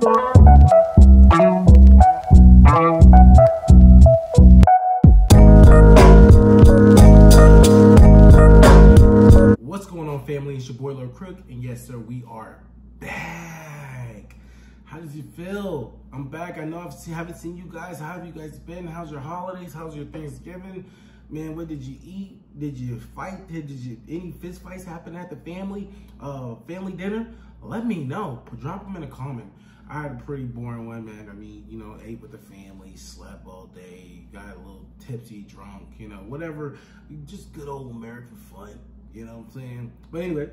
What's going on, family? It's your boy Lord Crook, and yes sir, we are back. How does it feel? I'm back. I know I haven't seen you guys. How have you guys been? How's your holidays? How's your Thanksgiving? Man, what did you eat? Did you fight? Any fist fights happen at the family dinner? Let me know. Drop them in a comment. I had a pretty boring one, man. I mean, you know, ate with the family, slept all day, got a little tipsy, drunk, you know, whatever. Just good old American fun. You know what I'm saying? But anyway,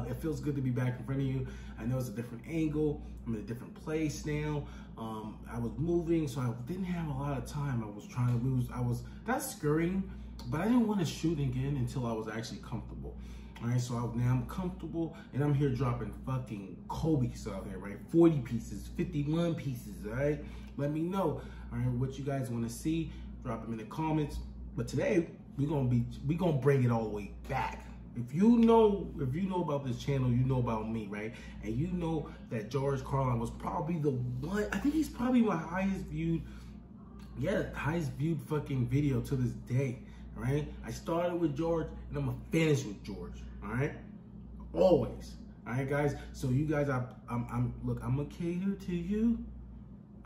it feels good to be back in front of you. I know it's a different angle. I'm in a different place now. I was moving, so I didn't have a lot of time. I was trying to move. I was not scurrying, but I didn't want to shoot again until I was actually comfortable. All right, so now I'm comfortable, and I'm here dropping fucking Kobe's out there, right? 40 pieces, 51 pieces, all right? Let me know, all right, what you guys want to see. Drop them in the comments. But today, we're gonna bring it all the way back. If you know about this channel, you know about me, right? And you know that George Carlin was probably the one. I think he's probably my highest viewed fucking video to this day. All right, I started with George, and I'm gonna finish with George. All right, always. All right, guys. So you guys, I'm gonna cater to you.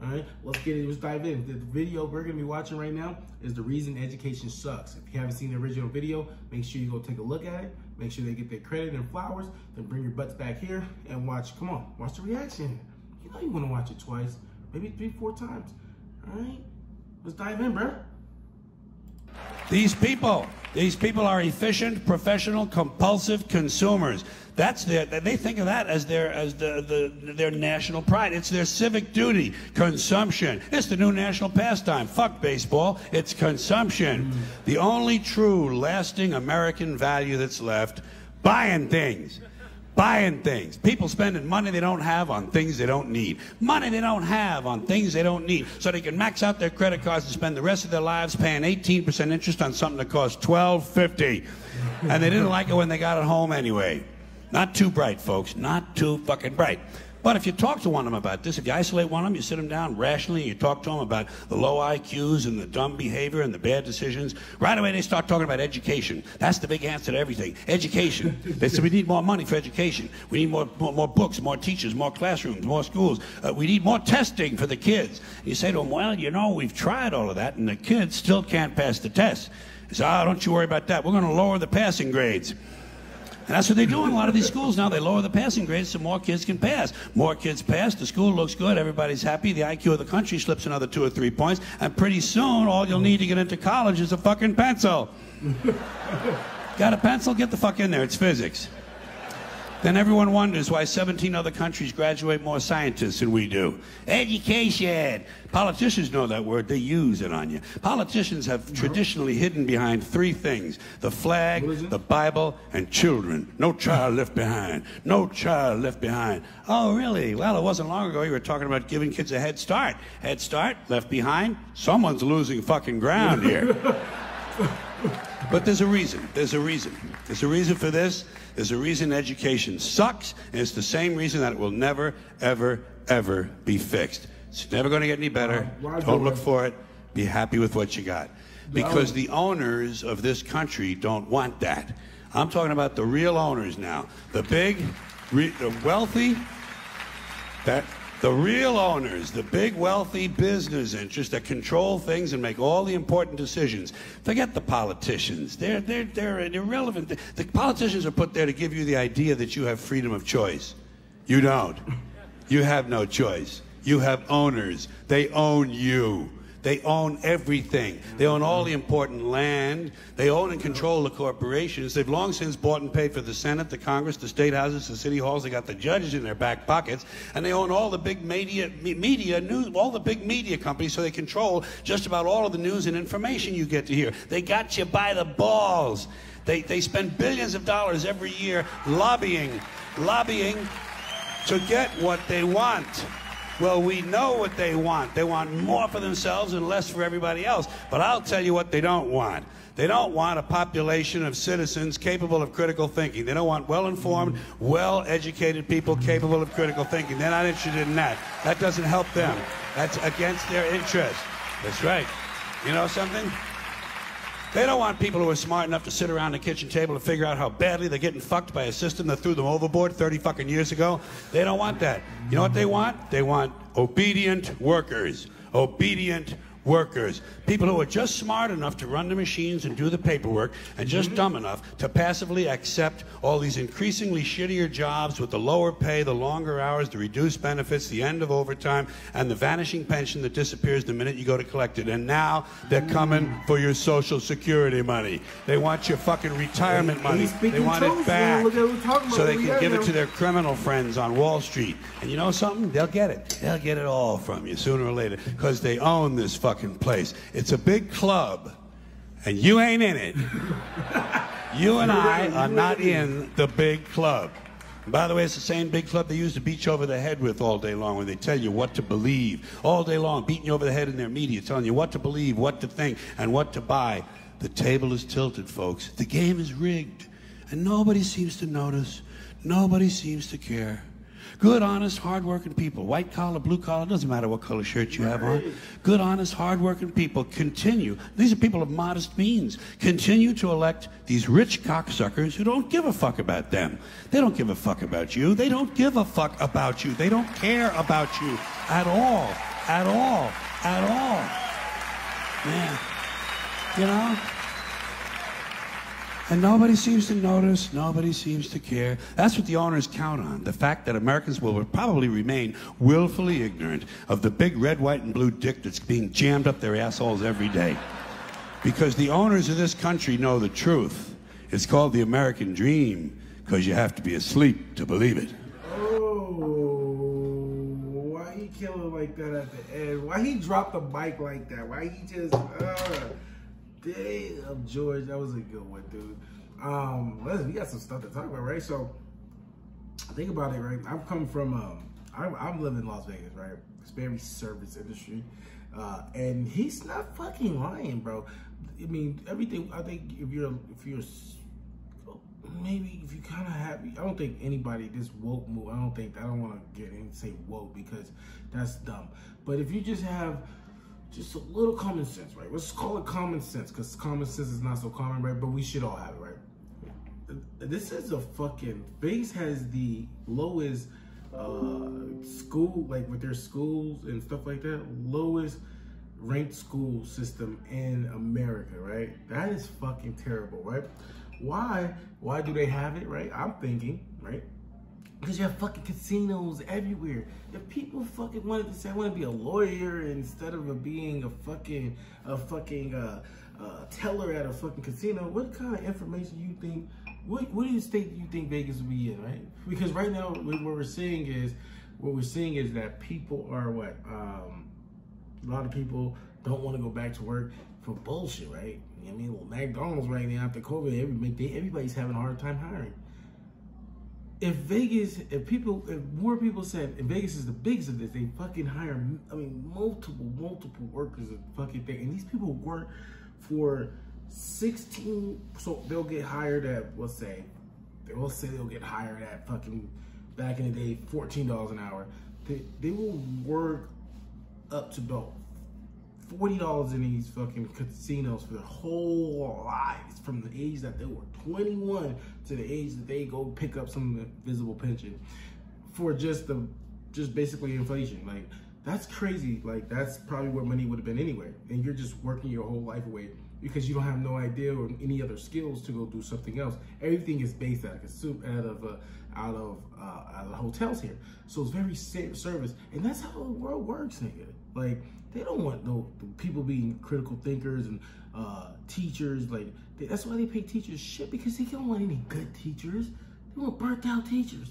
All right, let's get it. Let's dive in. The video we're gonna be watching right now is the reason education sucks. If you haven't seen the original video, make sure you go take a look at it. Make sure they get their credit and flowers. Then bring your butts back here and watch. Come on, watch the reaction. You know you want to watch it twice, maybe 3, 4 times. All right, let's dive in, bro. These people are efficient, professional, compulsive consumers. They think of that as their national pride. It's their civic duty. Consumption. It's the new national pastime. Fuck baseball. It's consumption. The only true, lasting American value that's left: buying things. Buying things. People spending money they don't have on things they don't need. Money they don't have on things they don't need. So they can max out their credit cards and spend the rest of their lives paying 18% interest on something that costs $12.50. And they didn't like it when they got it home anyway. Not too bright, folks. Not too fucking bright. But if you talk to one of them about this, if you isolate one of them, you sit them down rationally, and you talk to them about the low IQs and the dumb behavior and the bad decisions, right away they start talking about education. That's the big answer to everything. Education. They say we need more money for education. We need more books, more teachers, more classrooms, more schools. We need more testing for the kids. And you say to them, well, you know, we've tried all of that, and the kids still can't pass the test. They say, oh, don't you worry about that. We're going to lower the passing grades. And that's what they do in a lot of these schools now. They lower the passing grades so more kids can pass. More kids pass, the school looks good, everybody's happy, the IQ of the country slips another 2 or 3 points, and pretty soon all you'll need to get into college is a fucking pencil. Got a pencil? Get the fuck in there, it's physics. Then everyone wonders why 17 other countries graduate more scientists than we do. Education. Politicians know that word. They use it on you. Politicians have traditionally hidden behind 3 things: the flag, the Bible, and children. No child left behind. No child left behind. Oh, really? Well, it wasn't long ago you were talking about giving kids a head start. Head start, left behind. Someone's losing fucking ground here. But there's a reason. There's a reason. There's a reason for this. There's a reason education sucks, and it's the same reason that it will never, ever, ever be fixed. It's never going to get any better. Don't look for it. Be happy with what you got. Because the owners of this country don't want that. I'm talking about the real owners now. The big, the wealthy, the real owners, the big wealthy business interests that control things and make all the important decisions. Forget the politicians. They're irrelevant. The politicians are put there to give you the idea that you have freedom of choice. You don't. You have no choice. You have owners. They own you. They own everything. They own all the important land. They own and control the corporations. They've long since bought and paid for the Senate, the Congress, the state houses, the city halls. They got the judges in their back pockets, and they own all the big media news, all the big media companies. So they control just about all of the news and information you get to hear. They got you by the balls. They spend billions of dollars every year lobbying to get what they want. Well, we know what they want. They want more for themselves and less for everybody else. But I'll tell you what they don't want. They don't want a population of citizens capable of critical thinking. They don't want well-informed, well-educated people capable of critical thinking. They're not interested in that. That doesn't help them. That's against their interest. That's right. You know something? They don't want people who are smart enough to sit around the kitchen table and figure out how badly they're getting fucked by a system that threw them overboard 30 fucking years ago. They don't want that. You know what they want? They want obedient workers. Obedient workers. People who are just smart enough to run the machines and do the paperwork and just dumb enough to passively accept all these increasingly shittier jobs with the lower pay, the longer hours, the reduced benefits, the end of overtime, and the vanishing pension that disappears the minute you go to collect it. And now they're coming for your Social Security money. They want your fucking retirement money. They want it back so they can give it to their criminal friends on Wall Street. And you know something? They'll get it. They'll get it all from you sooner or later because they own this fucking place. It's a big club, and you ain't in it. You and I are not in the big club. And by the way, it's the same big club they used to beat you over the head with all day long when they tell you what to believe. All day long, beating you over the head in their media, telling you what to believe, what to think, and what to buy. The table is tilted, folks. The game is rigged, and nobody seems to notice. Nobody seems to care. Good, honest, hard-working people, white collar, blue collar, doesn't matter what color shirt you have on. Good, honest, hard-working people continue. These are people of modest means. Continue to elect these rich cocksuckers who don't give a fuck about them. They don't give a fuck about you. They don't give a fuck about you. They don't care about you at all. At all. At all. Man. You know? And nobody seems to notice, nobody seems to care. That's what the owners count on, the fact that Americans will probably remain willfully ignorant of the big red, white, and blue dick that's being jammed up their assholes every day. Because the owners of this country know the truth. It's called the American dream, because you have to be asleep to believe it. Oh, why he kill it like that at the end? Why he dropped the mic like that? Why he just, damn, George, that was a good one, dude. Listen, we got some stuff to talk about, right? So, think about it, right? I'm coming from, I'm living in Las Vegas, right? It's very service industry. And he's not fucking lying, bro. I mean, everything, I think if you're, maybe if you kind of happy, I don't think anybody, this woke move, I don't want to get in and say woke because that's dumb. But if you just have, just a little common sense, right? Let's call it common sense, because common sense is not so common, right? But we should all have it, right? This is a fucking, Vegas has the lowest school, like with their schools and stuff like that, lowest ranked school system in America, right? That is fucking terrible, right? Why do they have it, right? I'm thinking, right? Because you have fucking casinos everywhere. If people fucking wanted to say, I want to be a lawyer instead of being a fucking teller at a fucking casino, what kind of information you think, what do you state you think Vegas would be in, right? Because right now, what we're seeing is that people are what? A lot of people don't want to go back to work for bullshit, right? You know what I mean? Well, McDonald's right now after COVID, everybody's having a hard time hiring. If more people said, if Vegas is the biggest of this, they fucking hire, I mean, multiple workers of fucking thing. And these people work for 16, so they'll get hired at, they'll say they'll get hired at fucking, back in the day, $14 an hour. They will work up to about $40 in these fucking casinos for their whole lives, from the age that they were 21 to the age that they go pick up some invisible pension, for just basically inflation. Like, that's crazy. Like, that's probably where money would have been anyway. And you're just working your whole life away because you don't have no idea or any other skills to go do something else. Everything is based out of hotels here. So it's very service, and that's how the world works, nigga. Like, they don't want no people being critical thinkers and teachers. Like, that's why they pay teachers shit, because they don't want any good teachers. They want burnt out teachers.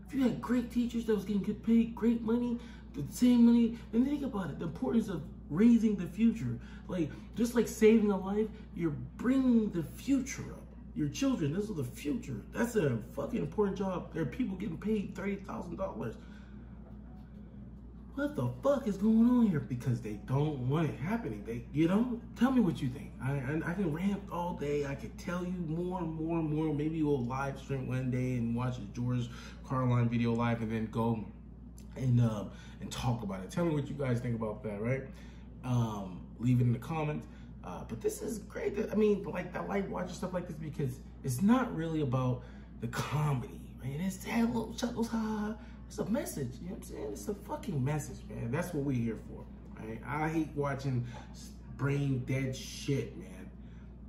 If you had great teachers that was getting good paid, great money, the same money, then think about it. The importance of raising the future. Like, just like saving a life, you're bringing the future up. Your children, this is the future. That's a fucking important job. There are people getting paid $30,000. what the fuck is going on here? Because they don't want it happening. They, you know, tell me what you think. I can rant all day. I can tell you more and more and more. Maybe we'll live stream one day and watch a George Carlin video live and then go and talk about it. Tell me what you guys think about that, right? Leave it in the comments. But this is great. I mean, like, I like watching stuff like this because it's not really about the comedy, right? It's that little chuckles, ha. It's a message, you know what I'm saying? It's a fucking message, man. That's what we're here for, right? I hate watching brain dead shit, man.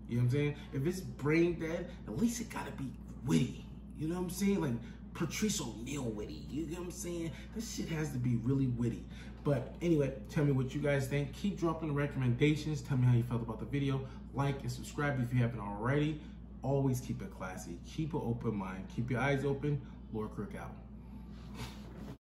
You know what I'm saying? If it's brain dead, at least it gotta be witty. You know what I'm saying? Like Patrice O'Neal witty. You know what I'm saying? This shit has to be really witty. But anyway, tell me what you guys think. Keep dropping recommendations. Tell me how you felt about the video. Like and subscribe if you haven't already. Always keep it classy. Keep an open mind. Keep your eyes open. Lord Crook out.